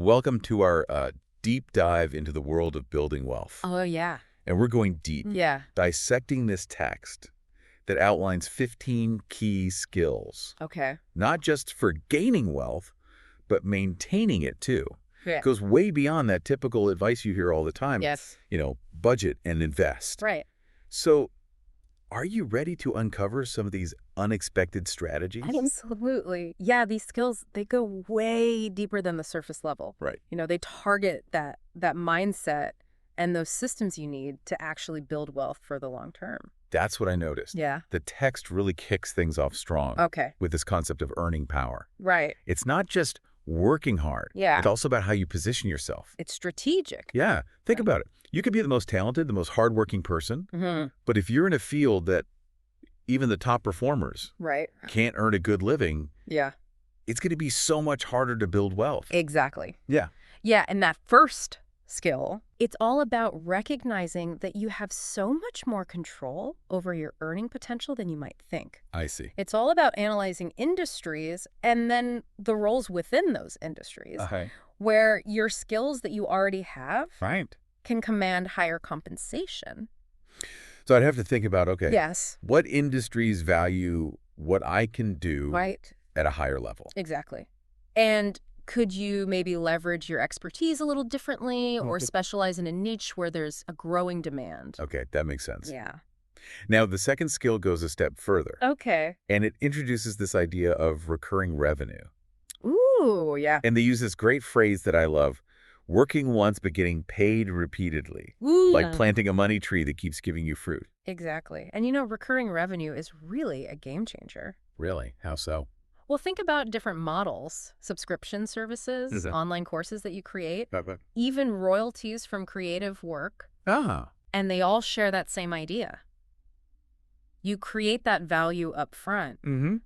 Welcome to our deep dive into the world of building wealth. Oh, yeah. And we're going deep, Yeah. dissecting this text that outlines 15 key skills, Okay. not just for gaining wealth, but maintaining it too. Yeah. It goes way beyond that typical advice you hear all the time. Yes. Budget and invest. Right. So are you ready to uncover some of these unexpected strategies? Absolutely. Yeah, these skills, they go way deeper than the surface level. Right. They target that mindset and those systems you need to actually build wealth for the long term. That's what I noticed. Yeah. The text really kicks things off strong. Okay. With this concept of earning power. Right. It's not just working hard. Yeah. It's also about how you position yourself. It's strategic. Yeah. Think about it. You could be the most talented, the most hardworking person, but if you're in a field that even the top performers Right. can't earn a good living, Yeah. it's going to be so much harder to build wealth. Exactly. Yeah. Yeah, and that first skill, it's all about recognizing that you have so much more control over your earning potential than you might think. I see. It's all about analyzing industries and then the roles within those industries where your skills that you already have Right. can command higher compensation. So I'd have to think about, okay, Yes. what industries value what I can do Right. at a higher level? Exactly. And could you maybe leverage your expertise a little differently or specialize in a niche where there's a growing demand? Okay, that makes sense. Yeah. Now, the second skill goes a step further, Okay. and it introduces this idea of recurring revenue. Ooh, yeah. And they use this great phrase that I love, working once but getting paid repeatedly, Ooh. like planting a money tree that keeps giving you fruit. Exactly. And recurring revenue is really a game changer. Really? How so? Well, think about different models, subscription services, online courses that you create, even royalties from creative work, and they all share that same idea. You create that value up front,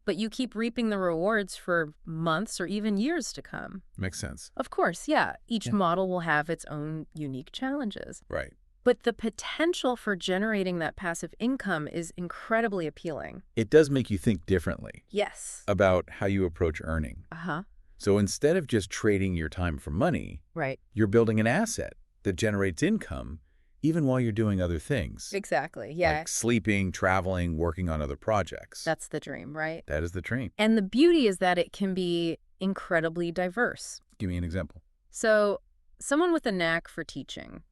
but you keep reaping the rewards for months or even years to come. Makes sense. Of course, yeah. Each model will have its own unique challenges. Right. But the potential for generating that passive income is incredibly appealing. It does make you think differently Yes. about how you approach earning. Uh-huh. So instead of just trading your time for money, Right. you're building an asset that generates income even while you're doing other things. Exactly. Yeah. Like sleeping, traveling, working on other projects. That's the dream, right? That is the dream. And the beauty is that it can be incredibly diverse. Give me an example. So someone with a knack for teaching,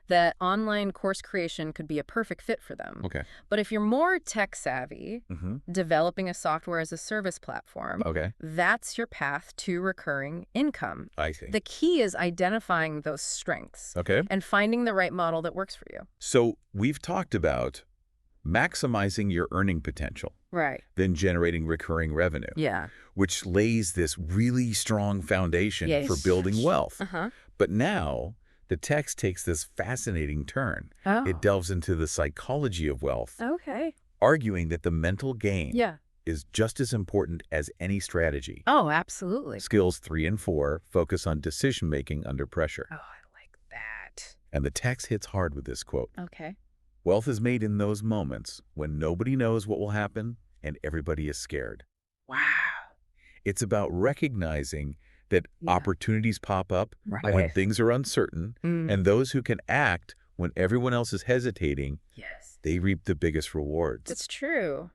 that online course creation could be a perfect fit for them. Okay. But if you're more tech savvy, developing a software as a service platform, that's your path to recurring income. I see. The key is identifying those strengths and finding the right model that works for you. So we've talked about maximizing your earning potential, Right. then generating recurring revenue, Yeah. which lays this really strong foundation for building wealth. But now the text takes this fascinating turn. Oh. It delves into the psychology of wealth, Okay. arguing that the mental game Yeah. is just as important as any strategy. Oh, absolutely. Skills 3 and 4 focus on decision-making under pressure. Oh, I like that. And the text hits hard with this quote. Okay. Wealth is made in those moments when nobody knows what will happen and everybody is scared. Wow. It's about recognizing that opportunities pop up when things are uncertain, and those who can act when everyone else is hesitating, they reap the biggest rewards. It's true.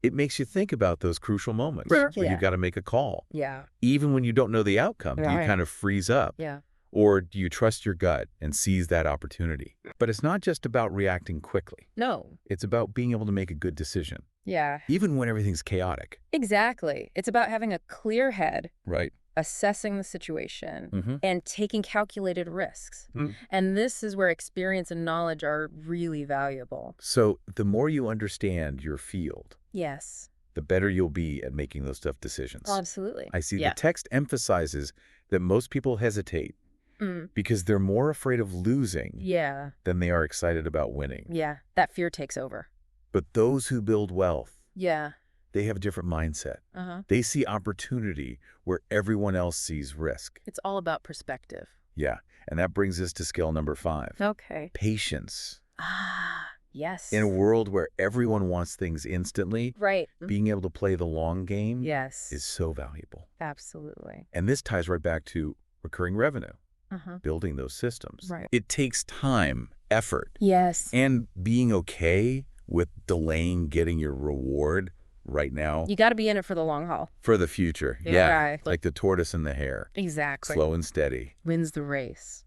It makes you think about those crucial moments when you've got to make a call. Yeah. Even when you don't know the outcome, do you kind of freeze up? Yeah. Or do you trust your gut and seize that opportunity? But it's not just about reacting quickly. No. It's about being able to make a good decision, Yeah. even when everything's chaotic. Exactly. It's about having a clear head, Right. assessing the situation, and taking calculated risks. And this is where experience and knowledge are really valuable. So the more you understand your field, Yes. the better you'll be at making those tough decisions. Absolutely. I see. The text emphasizes that most people hesitate because they're more afraid of losing Yeah. than they are excited about winning. Yeah. That fear takes over. But those who build wealth, Yeah. they have a different mindset. Uh-huh. They see opportunity where everyone else sees risk. It's all about perspective. Yeah. And that brings us to skill number 5. Okay. Patience. Ah, yes. In a world where everyone wants things instantly, Right. being able to play the long game Yes. is so valuable. Absolutely. And this ties right back to recurring revenue, building those systems. Right. It takes time, effort, Yes. and being okay with delaying getting your reward right now. You got to be in it for the long haul. For the future. Yeah. Yeah. Like the tortoise and the hare. Exactly. Slow and steady. Wins the race.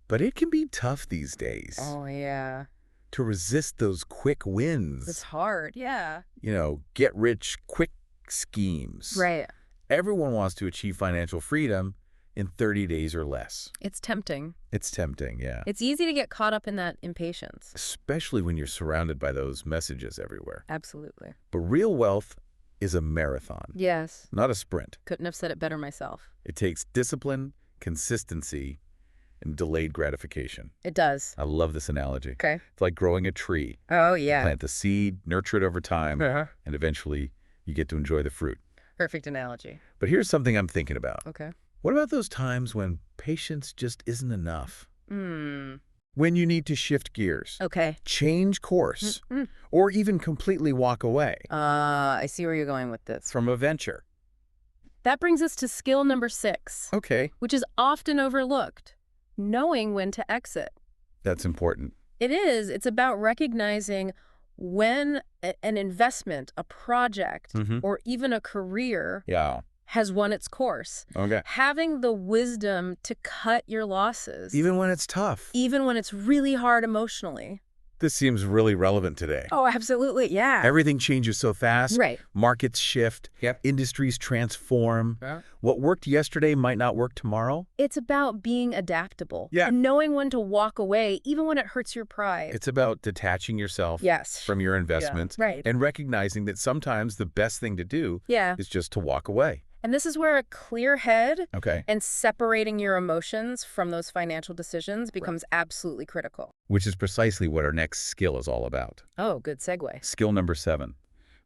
But it can be tough these days. Oh, yeah. To resist those quick wins. It's hard. Yeah. You know, get rich quick schemes. Right. Everyone wants to achieve financial freedom in 30 days or less. It's tempting. It's tempting, yeah. It's easy to get caught up in that impatience. Especially when you're surrounded by those messages everywhere. Absolutely. But real wealth is a marathon. Yes. Not a sprint. Couldn't have said it better myself. It takes discipline, consistency, and delayed gratification. It does. I love this analogy. Okay. It's like growing a tree. Oh, yeah. Plant the seed, nurture it over time, and eventually you get to enjoy the fruit. Perfect analogy. But here's something I'm thinking about. Okay. What about those times when patience just isn't enough? When you need to shift gears, Okay. change course, or even completely walk away I see where you're going with this. from a venture. That brings us to skill number 6, Okay, which is often overlooked. Knowing when to exit. that's important. It is. It's about recognizing when an investment, a project, or even a career Yeah, has run its course. okay. Having the wisdom to cut your losses. Even when it's tough. Even when it's really hard emotionally. This seems really relevant today. Oh, absolutely. Yeah. Everything changes so fast. Right. Markets shift. Yep. Industries transform. Yeah. What worked yesterday might not work tomorrow. It's about being adaptable. Yeah. And knowing when to walk away, even when it hurts your pride. It's about detaching yourself Yes. from your investments Right. and recognizing that sometimes the best thing to do Yeah. is just to walk away. And this is where a clear head Okay. and separating your emotions from those financial decisions becomes absolutely critical. Which is precisely what our next skill is all about. Oh, good segue. Skill number 7,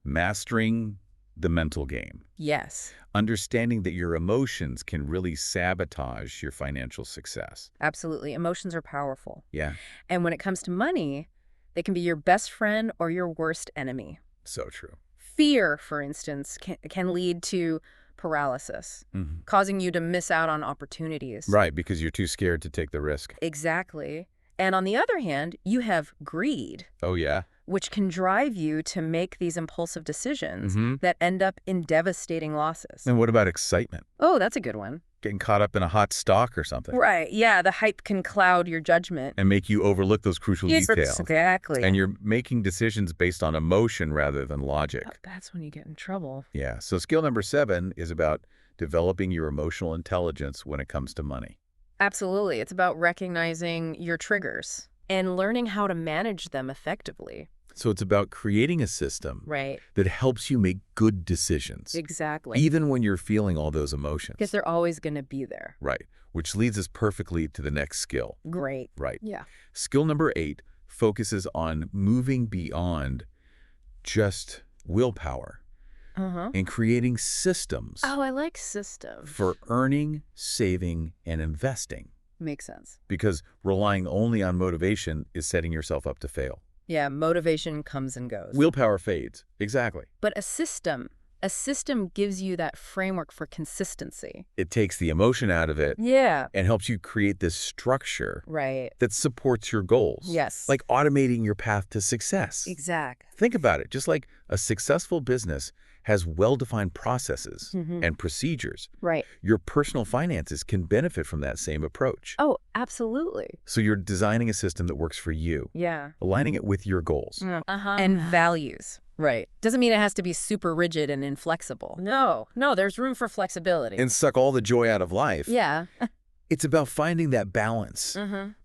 mastering the mental game. Yes, Understanding that your emotions can really sabotage your financial success. absolutely. Emotions are powerful. Yeah, And when it comes to money, they can be your best friend or your worst enemy. so true. Fear, for instance, can lead to paralysis, causing you to miss out on opportunities. Right, because you're too scared to take the risk. Exactly. And on the other hand, you have greed, Oh, yeah? which can drive you to make these impulsive decisions Mm-hmm. that end up in devastating losses. And what about excitement? Oh, that's a good one. Getting caught up in a hot stock or something Right. Yeah, the hype can cloud your judgment. and make you overlook those crucial details. Exactly. And you're making decisions based on emotion rather than logic. That's when you get in trouble. Yeah, so skill number 7 is about developing your emotional intelligence when it comes to money. Absolutely. It's about recognizing your triggers and learning how to manage them effectively. So it's about creating a system Right. that helps you make good decisions, Exactly. even when you're feeling all those emotions. Because they're always going to be there. Right, which leads us perfectly to the next skill. Great. Right. Yeah. Skill number 8 focuses on moving beyond just willpower and creating systems Oh, I like systems. for earning, saving, and investing. Makes sense. Because relying only on motivation is setting yourself up to fail. Yeah, motivation comes and goes. Willpower fades. Exactly. But a system gives you that framework for consistency. It takes the emotion out of it Yeah. and helps you create this structure Right. that supports your goals. Yes. Like automating your path to success. Exact. Think about it. Just like a successful business has well-defined processes and procedures, Right. your personal finances can benefit from that same approach. Oh, absolutely. So you're designing a system that works for you, Yeah. aligning it with your goals. And values. Right. Doesn't mean it has to be super rigid and inflexible. No, there's room for flexibility. And suck all the joy out of life. Yeah. It's about finding that balance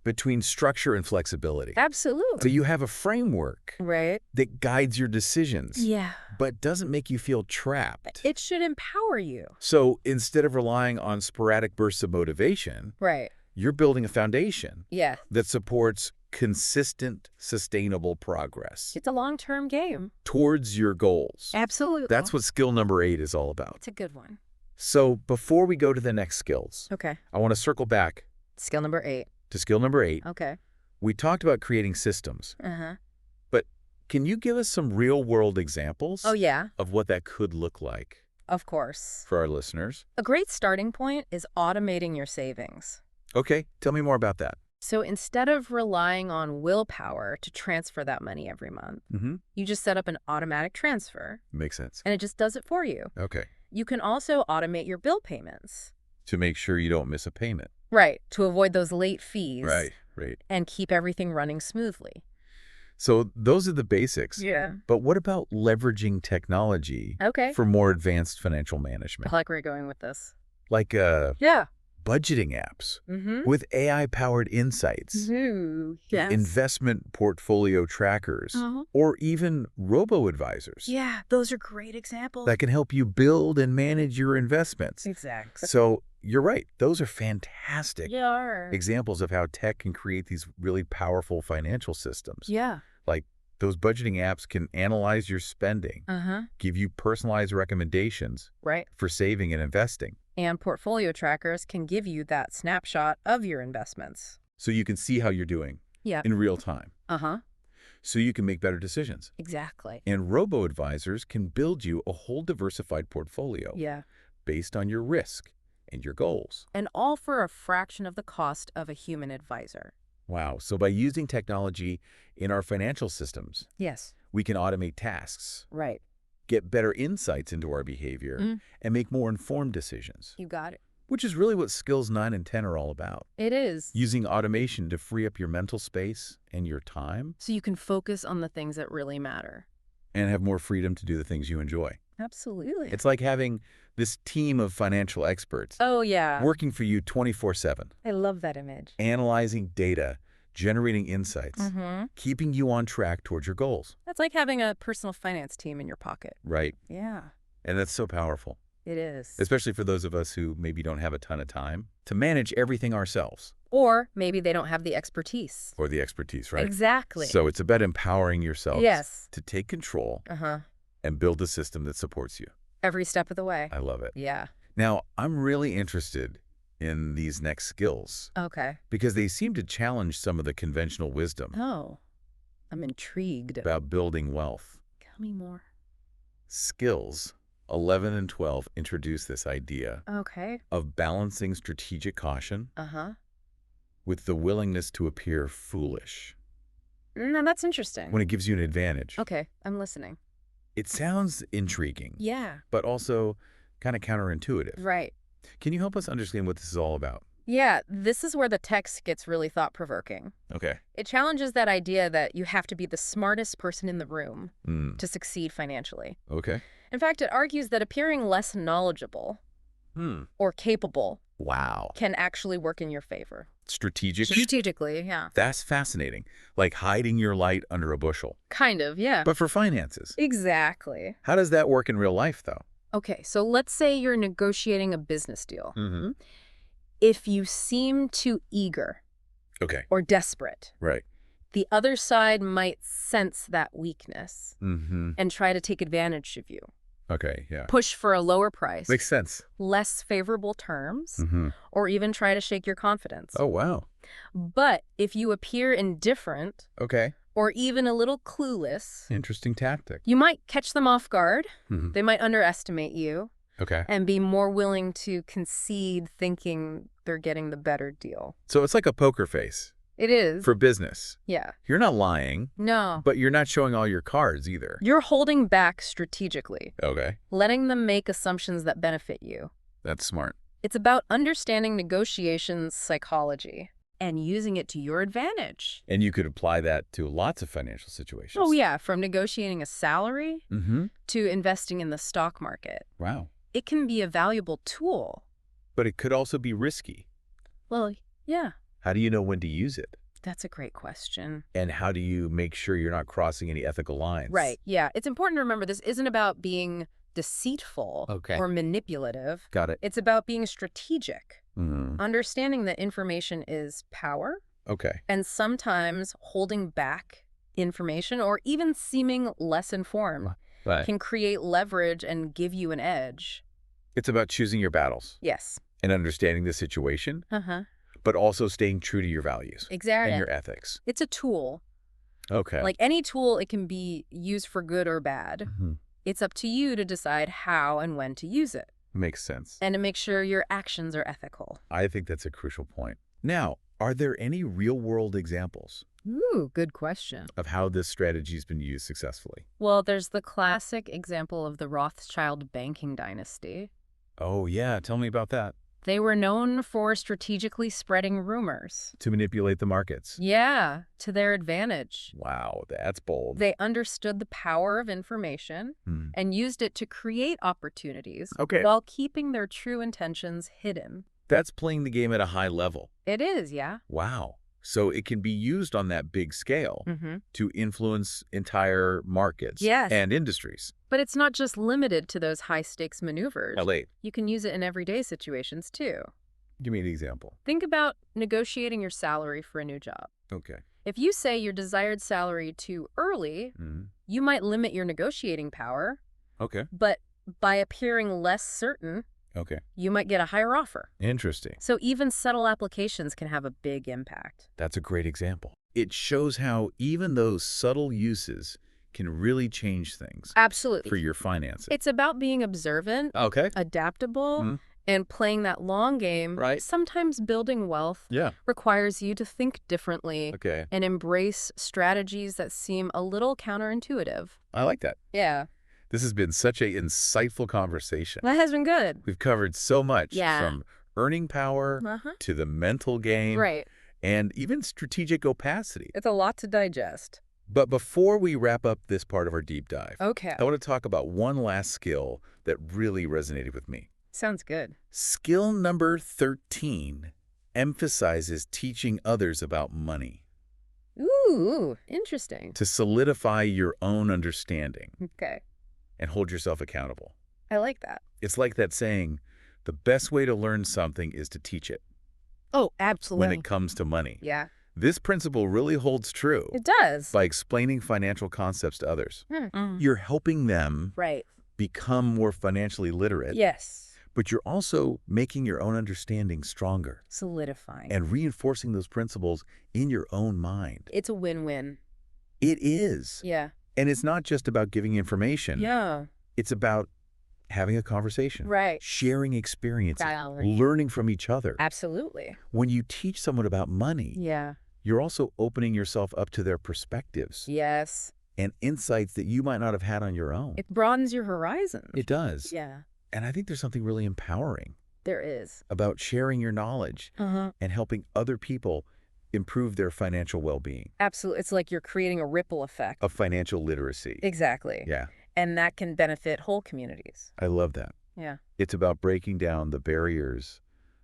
between structure and flexibility. Absolutely. So you have a framework Right. that guides your decisions, Yeah. but doesn't make you feel trapped. It should empower you. So instead of relying on sporadic bursts of motivation, Right. you're building a foundation Yeah. that supports consistent, sustainable progress It's a long-term game. towards your goals. Absolutely. That's what skill number 8 is all about. It's a good one. So before we go to the next skills, Okay. I want to circle back Skill number 8. to skill number 8. Okay. We talked about creating systems, Uh-huh. but can you give us some real-world examples Oh, yeah. of what that could look like? Of course. For our listeners. A great starting point is automating your savings. Okay, tell me more about that. So instead of relying on willpower to transfer that money every month, you just set up an automatic transfer. Makes sense. And it just does it for you. Okay. You can also automate your bill payments. To make sure you don't miss a payment. Right, to avoid those late fees. Right. And keep everything running smoothly. So those are the basics. Yeah. But what about leveraging technology for more advanced financial management? I like where you're going with this. Like budgeting apps with AI-powered insights, investment portfolio trackers, or even robo-advisors. Yeah, those are great examples. That can help you build and manage your investments. Exactly. So you're right. Those are fantastic examples of how tech can create these really powerful financial systems. Yeah. Like those budgeting apps can analyze your spending, give you personalized recommendations for saving and investing. And portfolio trackers can give you that snapshot of your investments. So you can see how you're doing in real time. So you can make better decisions. Exactly. And robo-advisors can build you a whole diversified portfolio based on your risk and your goals. And all for a fraction of the cost of a human advisor. Wow. So by using technology in our financial systems, we can automate tasks. Right. Get better insights into our behavior, and make more informed decisions. You got it. Which is really what skills 9 and 10 are all about. It is. Using automation to free up your mental space and your time. So you can focus on the things that really matter. And have more freedom to do the things you enjoy. Absolutely. It's like having this team of financial experts working for you 24/7. I love that image. Analyzing data, generating insights, keeping you on track towards your goals. That's like having a personal finance team in your pocket. Right. Yeah. And that's so powerful. It is. Especially for those of us who maybe don't have a ton of time to manage everything ourselves. Or maybe they don't have the expertise. Or the expertise, right? Exactly. So it's about empowering yourself to take control and build a system that supports you. Every step of the way. I love it. Yeah. Now, I'm really interested in these next skills. Okay. Because they seem to challenge some of the conventional wisdom. Oh, I'm intrigued. About building wealth. Tell me more. Skills 11 and 12 introduce this idea of balancing strategic caution with the willingness to appear foolish. No, that's interesting. When it gives you an advantage. Okay, I'm listening. It sounds intriguing. Yeah. But also kind of counterintuitive. Right. Can you help us understand what this is all about? Yeah, this is where the text gets really thought-provoking. Okay. It challenges that idea that you have to be the smartest person in the room to succeed financially. Okay. In fact, it argues that appearing less knowledgeable or capable can actually work in your favor. Strategically, yeah. That's fascinating. Like hiding your light under a bushel. Kind of, yeah. But for finances. Exactly. How does that work in real life, though? Okay, so let's say you're negotiating a business deal. If you seem too eager or desperate, the other side might sense that weakness and try to take advantage of you. Okay, yeah. Push for a lower price. Makes sense. Less favorable terms, or even try to shake your confidence. Oh, wow. But if you appear indifferent, or even a little clueless, interesting tactic. You might catch them off guard. They might underestimate you. And be more willing to concede, thinking they're getting the better deal. So it's like a poker face. It is. For business. Yeah. You're not lying. No. But you're not showing all your cards either. You're holding back strategically. Okay. Letting them make assumptions that benefit you. That's smart. It's about understanding negotiations psychology and using it to your advantage. And you could apply that to lots of financial situations. Oh, yeah. From negotiating a salary to investing in the stock market. Wow. It can be a valuable tool. But it could also be risky. Well, yeah. How do you know when to use it? That's a great question. And how do you make sure you're not crossing any ethical lines? Right. Yeah. It's important to remember this isn't about being deceitful or manipulative. Got it. It's about being strategic. Understanding that information is power. Okay. And sometimes holding back information or even seeming less informed can create leverage and give you an edge. It's about choosing your battles. Yes. And understanding the situation. But also staying true to your values. Exactly. And your ethics. It's a tool. Okay. Like any tool, it can be used for good or bad. It's up to you to decide how and when to use it. Makes sense. And to make sure your actions are ethical. I think that's a crucial point. Now, are there any real-world examples Ooh, good question. of how this strategy has been used successfully? Well, there's the classic example of the Rothschild banking dynasty. Oh, yeah. Tell me about that. They were known for strategically spreading rumors. To manipulate the markets. Yeah, to their advantage. Wow, that's bold. They understood the power of information and used it to create opportunities while keeping their true intentions hidden. That's playing the game at a high level. It is, yeah. Wow. So it can be used on that big scale to influence entire markets and industries. But it's not just limited to those high-stakes maneuvers. L8. You can use it in everyday situations, too. Give me an example. Think about negotiating your salary for a new job. Okay. If you say your desired salary too early, you might limit your negotiating power. Okay. But by appearing less certain, you might get a higher offer. Interesting. So even subtle applications can have a big impact. That's a great example. It shows how even those subtle uses can really change things. Absolutely. For your finances. It's about being observant, adaptable, and playing that long game. Right. Sometimes building wealth requires you to think differently and embrace strategies that seem a little counterintuitive. I like that. Yeah. This has been such an insightful conversation. That has been good. We've covered so much from earning power to the mental game and even strategic opacity. It's a lot to digest. But before we wrap up this part of our deep dive, I want to talk about one last skill that really resonated with me. Sounds good. Skill number 13 emphasizes teaching others about money. Ooh, interesting. To solidify your own understanding. Okay. And hold yourself accountable. I like that. It's like that saying, the best way to learn something is to teach it. Oh, absolutely. When it comes to money. Yeah. This principle really holds true. It does. By explaining financial concepts to others. You're helping them become more financially literate. Yes. But you're also making your own understanding stronger. Solidifying. And reinforcing those principles in your own mind. It's a win-win. It is. Yeah. And it's not just about giving information. Yeah. It's about having a conversation. Right. Sharing experiences. Learning from each other. Absolutely. When you teach someone about money, you're also opening yourself up to their perspectives. Yes. And insights that you might not have had on your own. It broadens your horizons. It does. Yeah. And I think there's something really empowering. There is. About sharing your knowledge and helping other people improve their financial well-being. Absolutely. It's like you're creating a ripple effect. Of financial literacy. Exactly. Yeah. And that can benefit whole communities. I love that. Yeah. It's about breaking down the barriers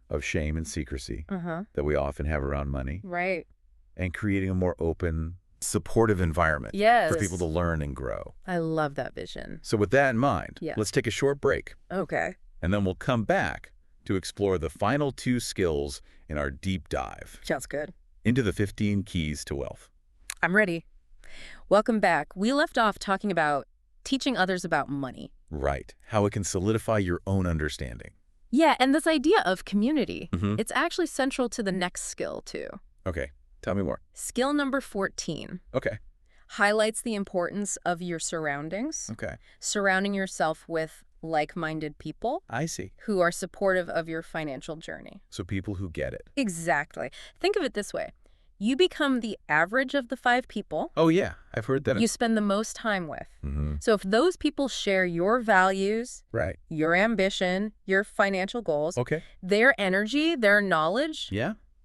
of shame and secrecy that we often have around money. Right. And creating a more open, supportive environment for people to learn and grow. I love that vision. So with that in mind, let's take a short break. Okay. And then we'll come back to explore the final 2 skills in our deep dive. Sounds good. Into the 15 keys to wealth. I'm ready. Welcome back. We left off talking about teaching others about money. Right. How it can solidify your own understanding. Yeah, and this idea of community, it's actually central to the next skill, too. Okay. Tell me more. Skill number 14. Okay. Highlights the importance of your surroundings. Okay. Surrounding yourself with like-minded people. I see. Who are supportive of your financial journey. So people who get it. Exactly. Think of it this way. You become the average of the 5 people. Oh, yeah. I've heard that. You spend the most time with. So if those people share your values, your ambition, your financial goals, their energy, their knowledge,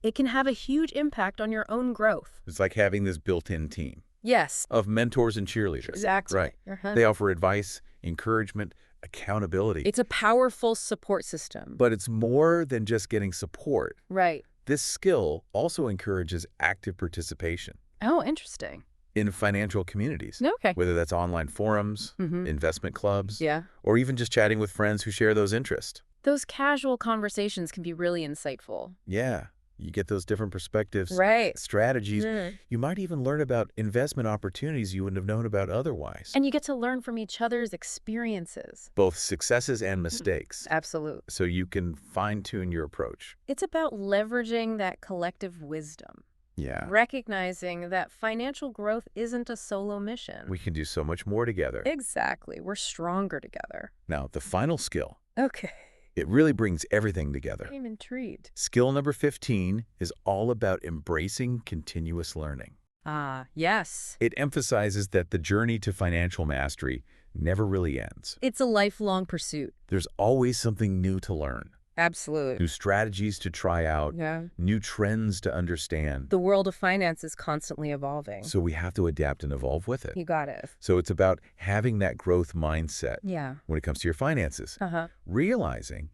it can have a huge impact on your own growth. It's like having this built-in team. Yes. Of mentors and cheerleaders. Exactly. Right. They offer advice, encouragement, accountability. It's a powerful support system. But it's more than just getting support. Right. This skill also encourages active participation. Oh, interesting. In financial communities. Okay. Whether that's online forums, investment clubs, yeah, or even just chatting with friends who share those interests. Those casual conversations can be really insightful. Yeah. You get those different perspectives, right, strategies. You might even learn about investment opportunities you wouldn't have known about otherwise. And you get to learn from each other's experiences. Both successes and mistakes. Absolutely. So you can fine-tune your approach. It's about leveraging that collective wisdom. Yeah. Recognizing that financial growth isn't a solo mission. We can do so much more together. Exactly. We're stronger together. Now, the final skill. Okay. It really brings everything together. I'm intrigued. Skill number 15 is all about embracing continuous learning. Ah, yes. It emphasizes that the journey to financial mastery never really ends. It's a lifelong pursuit. There's always something new to learn. Absolutely. New strategies to try out. Yeah. New trends to understand. The world of finance is constantly evolving. So we have to adapt and evolve with it. You got it. So it's about having that growth mindset when it comes to your finances. Realizing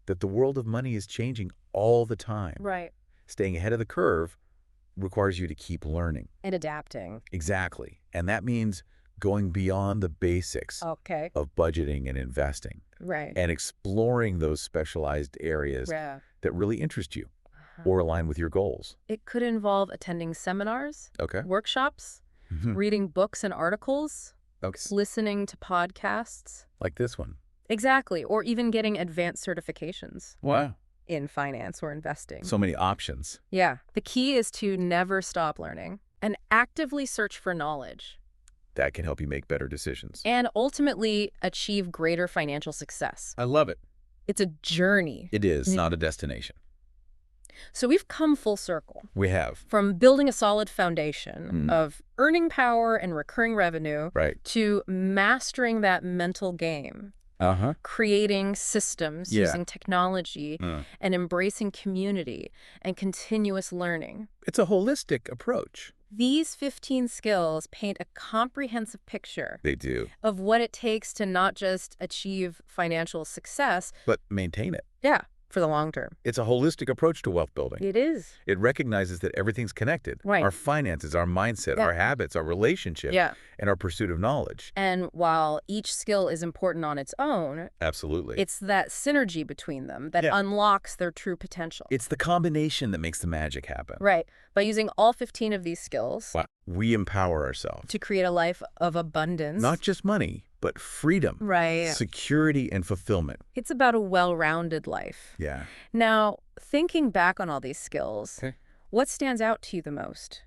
that the world of money is changing all the time. Right. Staying ahead of the curve requires you to keep learning. And adapting. Exactly. And that means going beyond the basics of budgeting and investing. Right. And exploring those specialized areas that really interest you or align with your goals. It could involve attending seminars, workshops, reading books and articles, listening to podcasts. Like this one. Exactly. Or even getting advanced certifications. Wow. In finance or investing. So many options. Yeah. The key is to never stop learning and actively search for knowledge. That can help you make better decisions. And ultimately achieve greater financial success. I love it. It's a journey. It is, not a destination. So we've come full circle. We have. From building a solid foundation of earning power and recurring revenue to mastering that mental game. Creating systems, using technology, and embracing community and continuous learning. It's a holistic approach. These 15 skills paint a comprehensive picture. They do. Of what it takes to not just achieve financial success, but maintain it. Yeah, for the long term. It's a holistic approach to wealth building. It is. It recognizes that everything's connected. Right. Our finances, our mindset, our habits, our relationship, and our pursuit of knowledge. And while each skill is important on its own, absolutely, it's that synergy between them that unlocks their true potential. It's the combination that makes the magic happen. Right. By using all 15 of these skills, we empower ourselves to create a life of abundance. Not just money, but freedom, security, and fulfillment. It's about a well-rounded life. Yeah. Now, thinking back on all these skills, what stands out to you the most?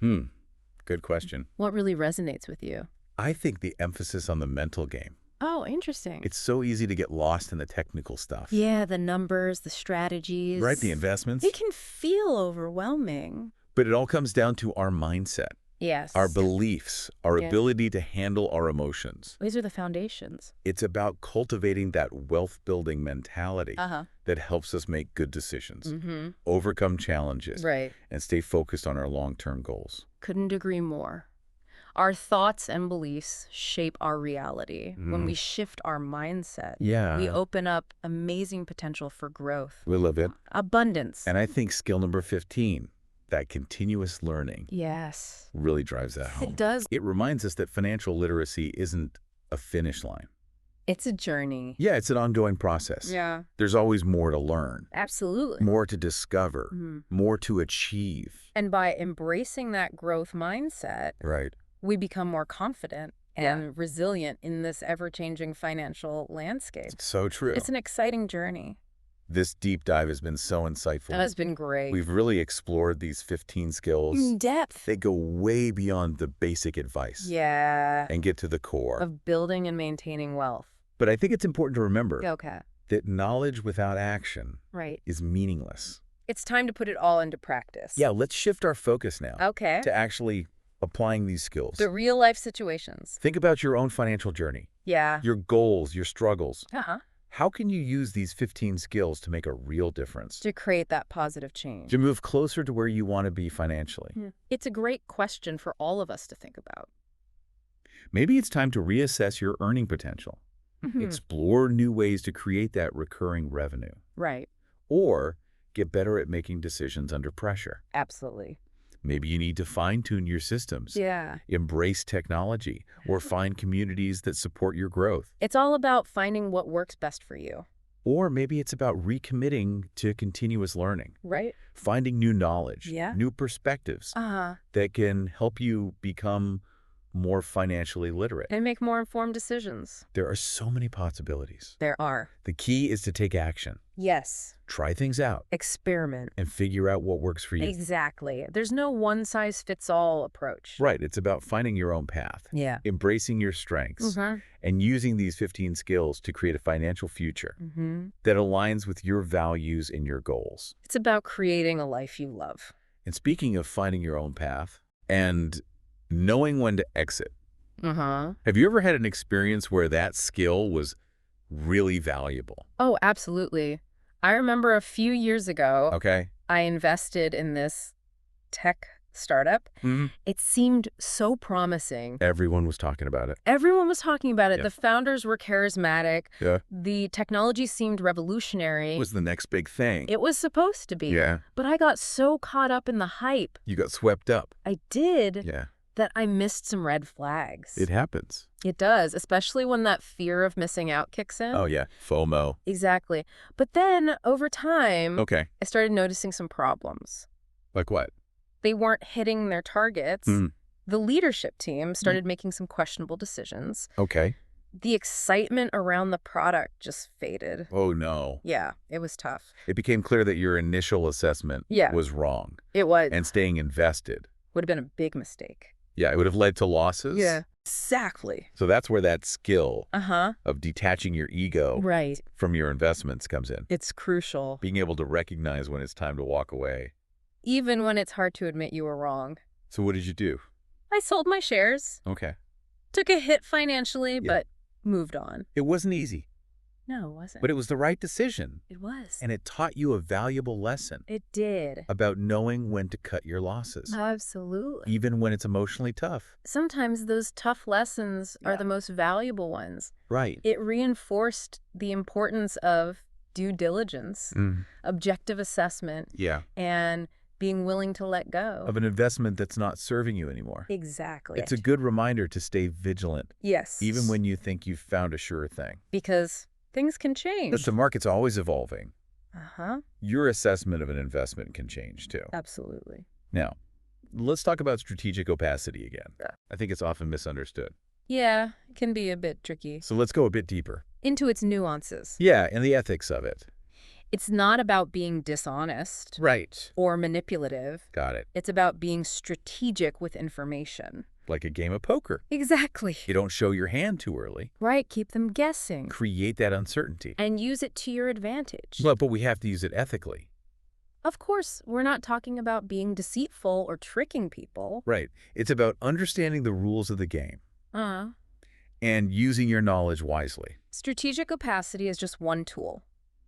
Good question. What really resonates with you? I think the emphasis on the mental game. Oh, interesting. It's so easy to get lost in the technical stuff. Yeah, the numbers, the strategies. Right, the investments. It can feel overwhelming. But it all comes down to our mindset. Yes. Our beliefs, our ability to handle our emotions. These are the foundations. It's about cultivating that wealth-building mentality that helps us make good decisions, overcome challenges, and stay focused on our long-term goals. Couldn't agree more. Our thoughts and beliefs shape our reality. When we shift our mindset, we open up amazing potential for growth. We love it. Abundance. And I think skill number 15, that continuous learning, really drives that home. It does. It reminds us that financial literacy isn't a finish line. It's a journey. Yeah, it's an ongoing process. Yeah. There's always more to learn. Absolutely. More to discover. More to achieve. And by embracing that growth mindset, we become more confident and resilient in this ever-changing financial landscape. It's so true. It's an exciting journey. This deep dive has been so insightful. It has been great. We've really explored these 15 skills. In depth. They go way beyond the basic advice. Yeah. And get to the core. Of building and maintaining wealth. But I think it's important to remember that knowledge without action is meaningless. It's time to put it all into practice. Yeah, let's shift our focus now to actually applying these skills. The real life situations. Think about your own financial journey. Yeah. Your goals, your struggles. How can you use these 15 skills to make a real difference? To create that positive change. To move closer to where you want to be financially. It's a great question for all of us to think about. Maybe it's time to reassess your earning potential. Explore new ways to create that recurring revenue. Right. Or get better at making decisions under pressure. Absolutely. Maybe you need to fine-tune your systems. Yeah. Embrace technology or find communities that support your growth. It's all about finding what works best for you. Or maybe it's about recommitting to continuous learning. Right. Finding new knowledge, new perspectives that can help you become more financially literate. And make more informed decisions. There are so many possibilities. There are. The key is to take action. Yes. Try things out. Experiment. And figure out what works for you. Exactly. There's no one-size-fits-all approach. Right. It's about finding your own path. Yeah. Embracing your strengths. And using these 15 skills to create a financial future that aligns with your values and your goals. It's about creating a life you love. And speaking of finding your own path and knowing when to exit. Have you ever had an experience where that skill was really valuable? Oh, absolutely. I remember a few years ago, I invested in this tech startup. It seemed so promising. Everyone was talking about it. Everyone was talking about it. The founders were charismatic. Yeah. The technology seemed revolutionary. It was the next big thing. It was supposed to be. Yeah. But I got so caught up in the hype. You got swept up. I did. Yeah. That I missed some red flags. It happens. It does, especially when that fear of missing out kicks in. Oh, yeah. FOMO. Exactly. But then, over time, I started noticing some problems. Like what? They weren't hitting their targets. The leadership team started making some questionable decisions. The excitement around the product just faded. Oh, no. Yeah, it was tough. It became clear that your initial assessment was wrong. It was. And staying invested would have been a big mistake. Yeah, it would have led to losses. Yeah, exactly. So that's where that skill of detaching your ego from your investments comes in. It's crucial. Being able to recognize when it's time to walk away. Even when it's hard to admit you were wrong. So what did you do? I sold my shares. Took a hit financially, but moved on. It wasn't easy. No, it wasn't. But it was the right decision. It was. And it taught you a valuable lesson. It did. About knowing when to cut your losses. Absolutely. Even when it's emotionally tough. Sometimes those tough lessons are the most valuable ones. Right. It reinforced the importance of due diligence, objective assessment, and being willing to let go. Of an investment that's not serving you anymore. Exactly. It's a good reminder to stay vigilant. Yes. Even when you think you've found a sure thing. Because things can change. The market's always evolving. Your assessment of an investment can change too. Absolutely. Now, let's talk about strategic opacity again. I think it's often misunderstood. Yeah, it can be a bit tricky. So let's go a bit deeper. Into its nuances. Yeah, and the ethics of it. It's not about being dishonest. Right. Or manipulative. Got it. It's about being strategic with information. Like a game of poker. Exactly. You don't show your hand too early. Right, keep them guessing. Create that uncertainty. And use it to your advantage. Well, but we have to use it ethically. Of course, we're not talking about being deceitful or tricking people. Right. It's about understanding the rules of the game. And using your knowledge wisely. Strategic opacity is just one tool.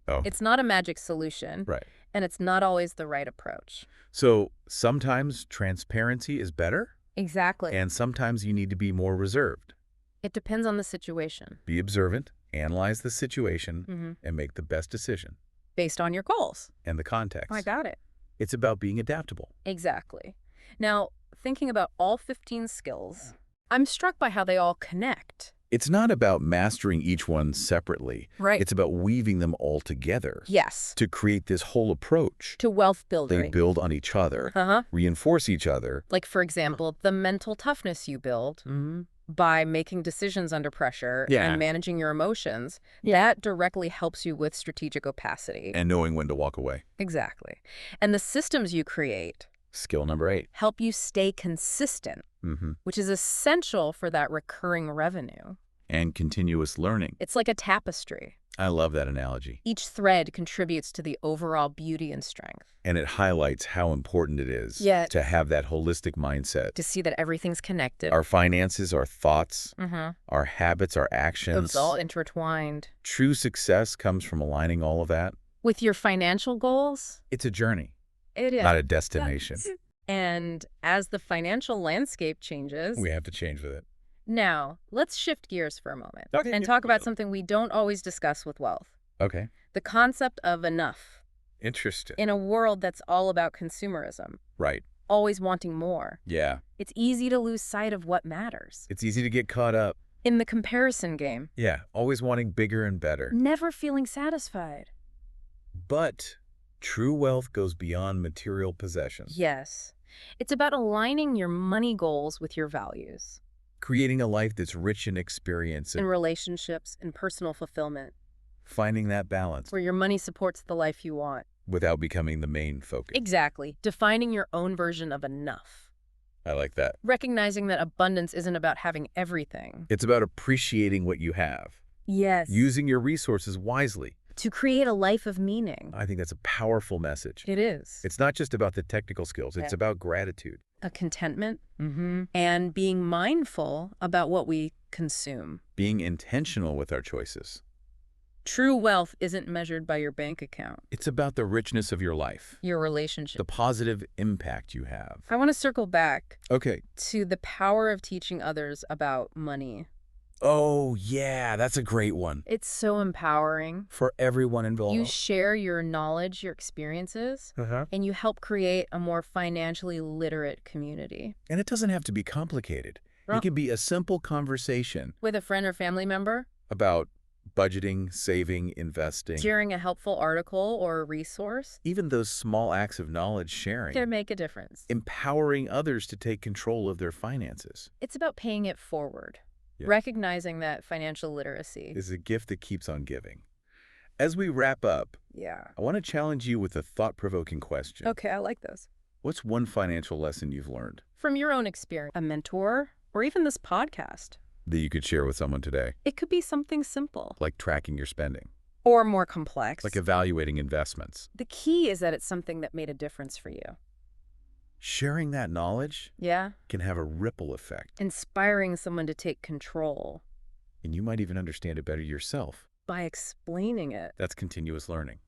Oh. It's not a magic solution. Right. And it's not always the right approach. So sometimes transparency is better? Exactly. And sometimes you need to be more reserved. It depends on the situation. Be observant, analyze the situation, and make the best decision. Based on your goals. And the context. I got it. It's about being adaptable. Exactly. Now, thinking about all 15 skills, I'm struck by how they all connect. It's not about mastering each one separately. Right. It's about weaving them all together. Yes. To create this whole approach. To wealth building. They build on each other, reinforce each other. Like, for example, the mental toughness you build by making decisions under pressure and managing your emotions, that directly helps you with strategic opacity. And knowing when to walk away. Exactly. And the systems you create. Skill number 8. Help you stay consistent, which is essential for that recurring revenue. And continuous learning. It's like a tapestry. I love that analogy. Each thread contributes to the overall beauty and strength. And it highlights how important it is to have that holistic mindset. To see that everything's connected. Our finances, our thoughts, our habits, our actions. It's all intertwined. True success comes from aligning all of that. With your financial goals? It's a journey. It is. Not a destination. And as the financial landscape changes... We have to change with it. Now, let's shift gears for a moment and talk about something we don't always discuss with wealth. Okay. The concept of enough. Interesting. In a world that's all about consumerism. Right. Always wanting more. Yeah. It's easy to lose sight of what matters. It's easy to get caught up. In the comparison game. Yeah, always wanting bigger and better. Never feeling satisfied. But true wealth goes beyond material possessions. Yes. It's about aligning your money goals with your values. Creating a life that's rich in experience in relationships and personal fulfillment. Finding that balance. Where your money supports the life you want. Without becoming the main focus. Exactly. Defining your own version of enough. I like that. Recognizing that abundance isn't about having everything. It's about appreciating what you have. Yes. Using your resources wisely. To create a life of meaning. I think that's a powerful message. It is. It's not just about the technical skills. It's about gratitude. A contentment. And being mindful about what we consume. Being intentional with our choices. True wealth isn't measured by your bank account. It's about the richness of your life. Your relationship. The positive impact you have. I want to circle back. Okay. To the power of teaching others about money. Oh, yeah, that's a great one. It's so empowering. For everyone involved. You share your knowledge, your experiences, and you help create a more financially literate community. And it doesn't have to be complicated. It can be a simple conversation. With a friend or family member? About budgeting, saving, investing. Sharing a helpful article or a resource. Even those small acts of knowledge sharing. Can make a difference. Empowering others to take control of their finances. It's about paying it forward. Yes. Recognizing that financial literacy is a gift that keeps on giving. As we wrap up, I want to challenge you with a thought-provoking question. Okay, I like this. What's one financial lesson you've learned? From your own experience, a mentor, or even this podcast. That you could share with someone today? It could be something simple. Like tracking your spending. Or more complex. Like evaluating investments. The key is that it's something that made a difference for you. Sharing that knowledge can have a ripple effect. Inspiring someone to take control. And you might even understand it better yourself. By explaining it. That's continuous learning.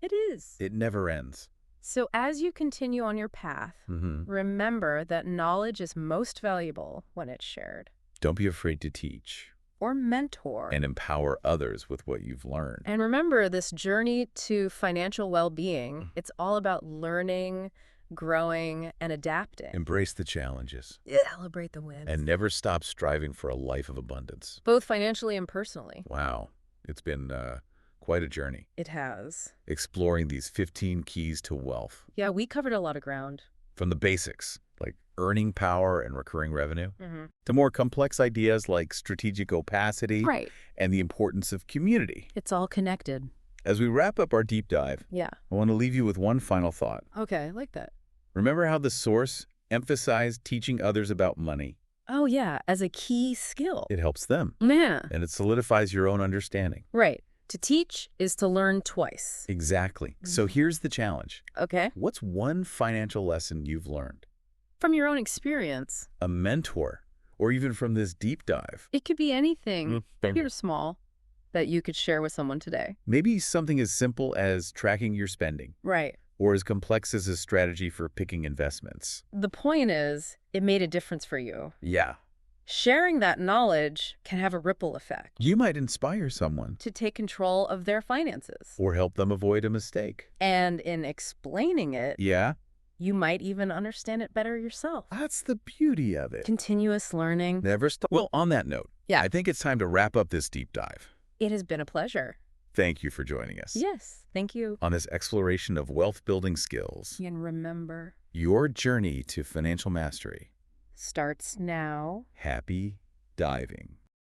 It is. It never ends. So as you continue on your path, remember that knowledge is most valuable when it's shared. Don't be afraid to teach. Or mentor. And empower others with what you've learned. And remember, this journey to financial well-being, it's all about learning, growing, and adapting. Embrace the challenges. Celebrate the wins. And never stop striving for a life of abundance. Both financially and personally. Wow. It's been quite a journey. It has. Exploring these 15 keys to wealth. Yeah, we covered a lot of ground. From the basics, like earning power and recurring revenue, to more complex ideas like strategic opacity and the importance of community. It's all connected. As we wrap up our deep dive, I want to leave you with one final thought. Okay, I like that. Remember how the source emphasized teaching others about money? Oh, yeah, as a key skill. It helps them. Yeah. And it solidifies your own understanding. Right. To teach is to learn twice. Exactly. So here's the challenge. Okay. What's one financial lesson you've learned? From your own experience. A mentor, or even from this deep dive. It could be anything, big or small, that you could share with someone today. Maybe something as simple as tracking your spending. Right. Or as complex as a strategy for picking investments. The point is, it made a difference for you. Yeah. Sharing that knowledge can have a ripple effect. You might inspire someone to take control of their finances. Or help them avoid a mistake. And in explaining it, you might even understand it better yourself. That's the beauty of it. Continuous learning. Never stop. Well, on that note, I think it's time to wrap up this deep dive. It has been a pleasure. Thank you for joining us. Yes, thank you. On this exploration of wealth-building skills. And remember, your journey to financial mastery starts now. Happy diving.